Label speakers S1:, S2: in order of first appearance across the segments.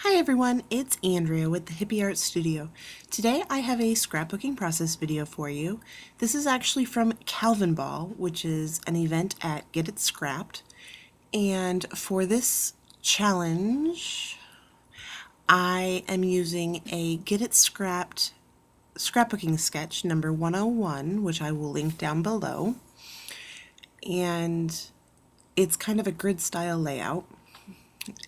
S1: Hi everyone, it's Andrea with the Hippie Art Studio. Today I have a scrapbooking process video for you. This is actually from Calvin Ball, which is an event at Get It Scrapped. And for this challenge, I am using a Get It Scrapped scrapbooking sketch number 101, which I will link down below. And it's kind of a grid style layout.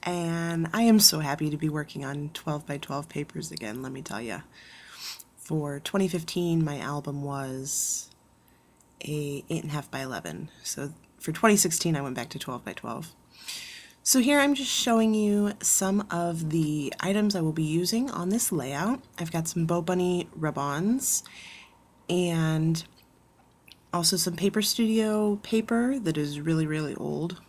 S1: And I am so happy to be working on 12 by 12 papers again, let me tell you. For 2015, my album was a 8.5 by 11. So for 2016, I went back to 12 by 12. So here I'm just showing you some of the items I will be using on this layout. I've got some Bow Bunny rub-ons and also some Paper Studio paper that is really old.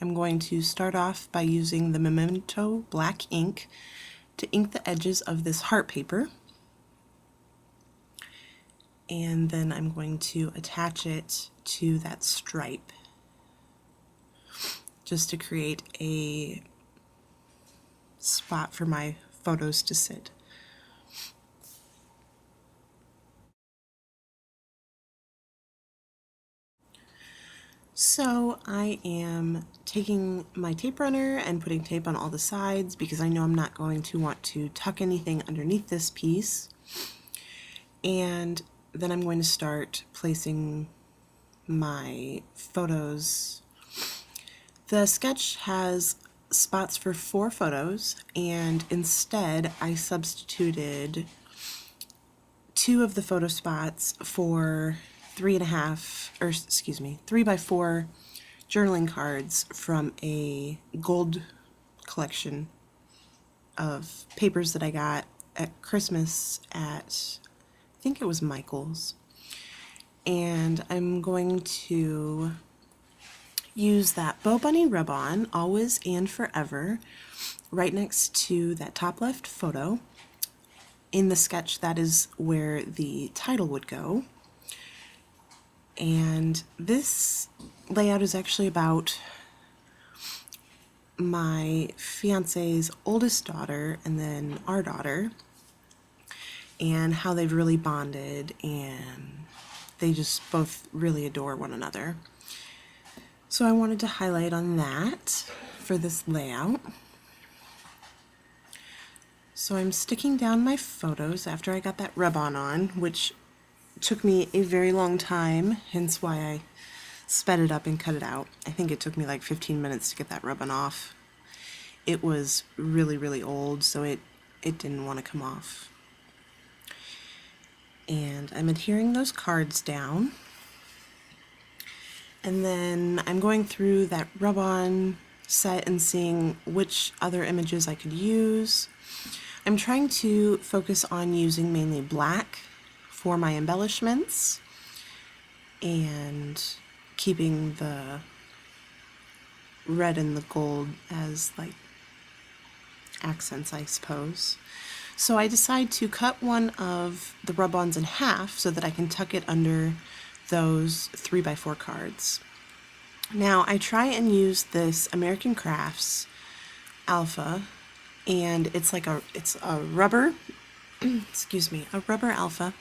S1: I'm going to start off by using the Memento black ink to ink the edges of this heart paper. And then I'm going to attach it to that stripe just to create a spot for my photos to sit. So I am taking my tape runner and putting tape on all the sides because I know I'm not going to want to tuck anything underneath this piece. And then I'm going to start placing my photos. The sketch has spots for 4 photos, and instead I substituted 2 of the photo spots for 3 by 4 journaling cards from a gold collection of papers that I got at Christmas at, I think it was Michael's. And I'm going to use that Bow Bunny rub-on, Always and Forever, right next to that top left photo. In the sketch, that is where the title would go. And this layout is actually about my fiance's oldest daughter and then our daughter, and how they've really bonded and they just both really adore one another. So I wanted to highlight on that for this layout. So I'm sticking down my photos after I got that rub-on on, which took me a very long time, hence why I sped it up and cut it out. I think it took me like 15 minutes to get that rub-on off. It was really old, so it didn't want to come off. And I'm adhering those cards down. And then I'm going through that rub-on set and seeing which other images I could use. I'm trying to focus on using mainly black for my embellishments and keeping the red and the gold as like accents, I suppose. So I decide to cut one of the rub-ons in half so that I can tuck it under those 3 by 4 cards. Now I try and use this American Crafts Alpha, and it's a rubber excuse me, a rubber alpha,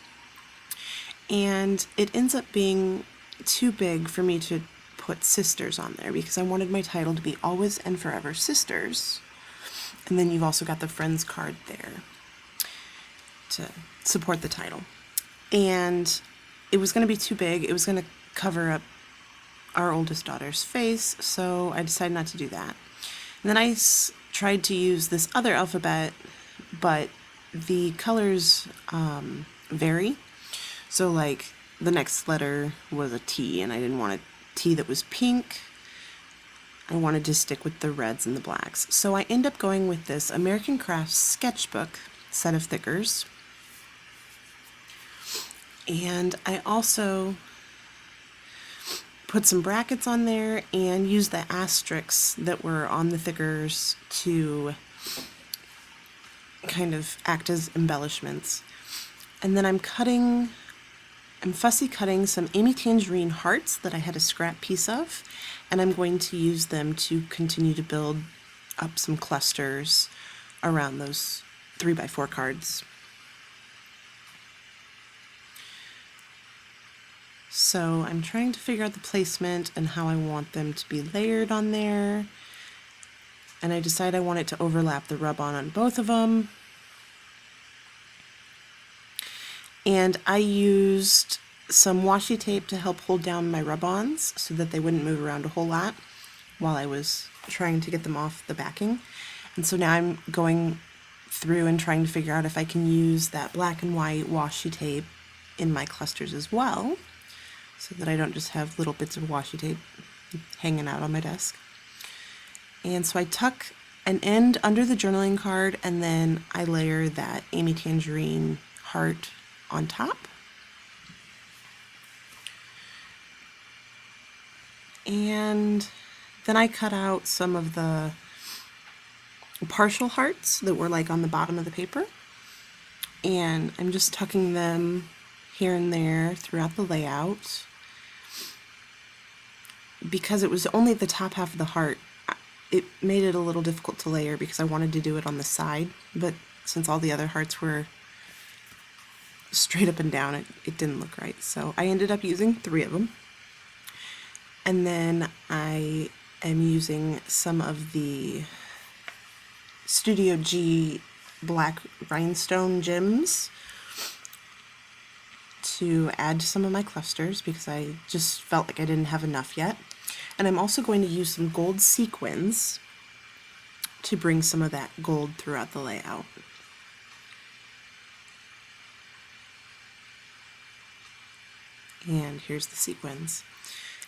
S1: and it ends up being too big for me to put sisters on there because I wanted my title to be Always and Forever Sisters. And then you've also got the Friends card there to support the title. And it was going to be too big. It was going to cover up our oldest daughter's face, so I decided not to do that. And then I tried to use this other alphabet, but the colors vary. So like the next letter was a T, and I didn't want a T that was pink. I wanted to stick with the reds and the blacks. So I end up going with this American Crafts sketchbook set of thickers. And I also put some brackets on there and used the asterisks that were on the thickers to kind of act as embellishments. And then I'm fussy cutting some Amy Tangerine hearts that I had a scrap piece of, and I'm going to use them to continue to build up some clusters around those 3x4 cards. So I'm trying to figure out the placement and how I want them to be layered on there. And I decide I want it to overlap the rub-on both of them. And I used some washi tape to help hold down my rub-ons so that they wouldn't move around a whole lot while I was trying to get them off the backing. And so now I'm going through and trying to figure out if I can use that black and white washi tape in my clusters as well, so that I don't just have little bits of washi tape hanging out on my desk. And so I tuck an end under the journaling card, and then I layer that Amy Tangerine heart on top. And then I cut out some of the partial hearts that were like on the bottom of the paper, and I'm just tucking them here and there throughout the layout. Because it was only the top half of the heart, it made it a little difficult to layer because I wanted to do it on the side, but since all the other hearts were straight up and down, it didn't look right. So I ended up using 3 of them. And then I am using some of the Studio G black rhinestone gems to add to some of my clusters because I just felt like I didn't have enough yet. And I'm also going to use some gold sequins to bring some of that gold throughout the layout. And here's the sequins.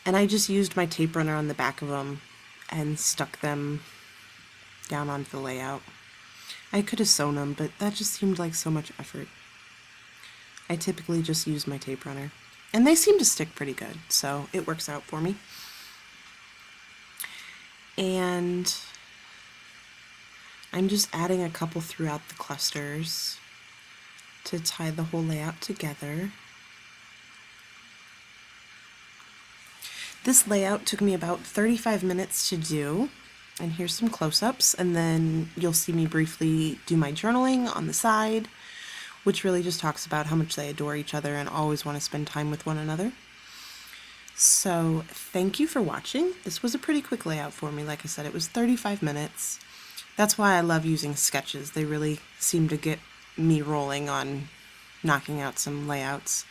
S1: And I just used my tape runner on the back of them and stuck them down onto the layout. I could have sewn them, but that just seemed like so much effort. I typically just use my tape runner. And they seem to stick pretty good, so it works out for me. And I'm just adding a couple throughout the clusters to tie the whole layout together. This layout took me about 35 minutes to do, and here's some close-ups, and then you'll see me briefly do my journaling on the side, which really just talks about how much they adore each other and always want to spend time with one another. So thank you for watching. This was a pretty quick layout for me. Like I said, it was 35 minutes. That's why I love using sketches. They really seem to get me rolling on knocking out some layouts.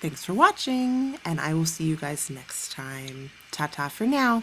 S1: Thanks for watching, and I will see you guys next time. Ta-ta for now.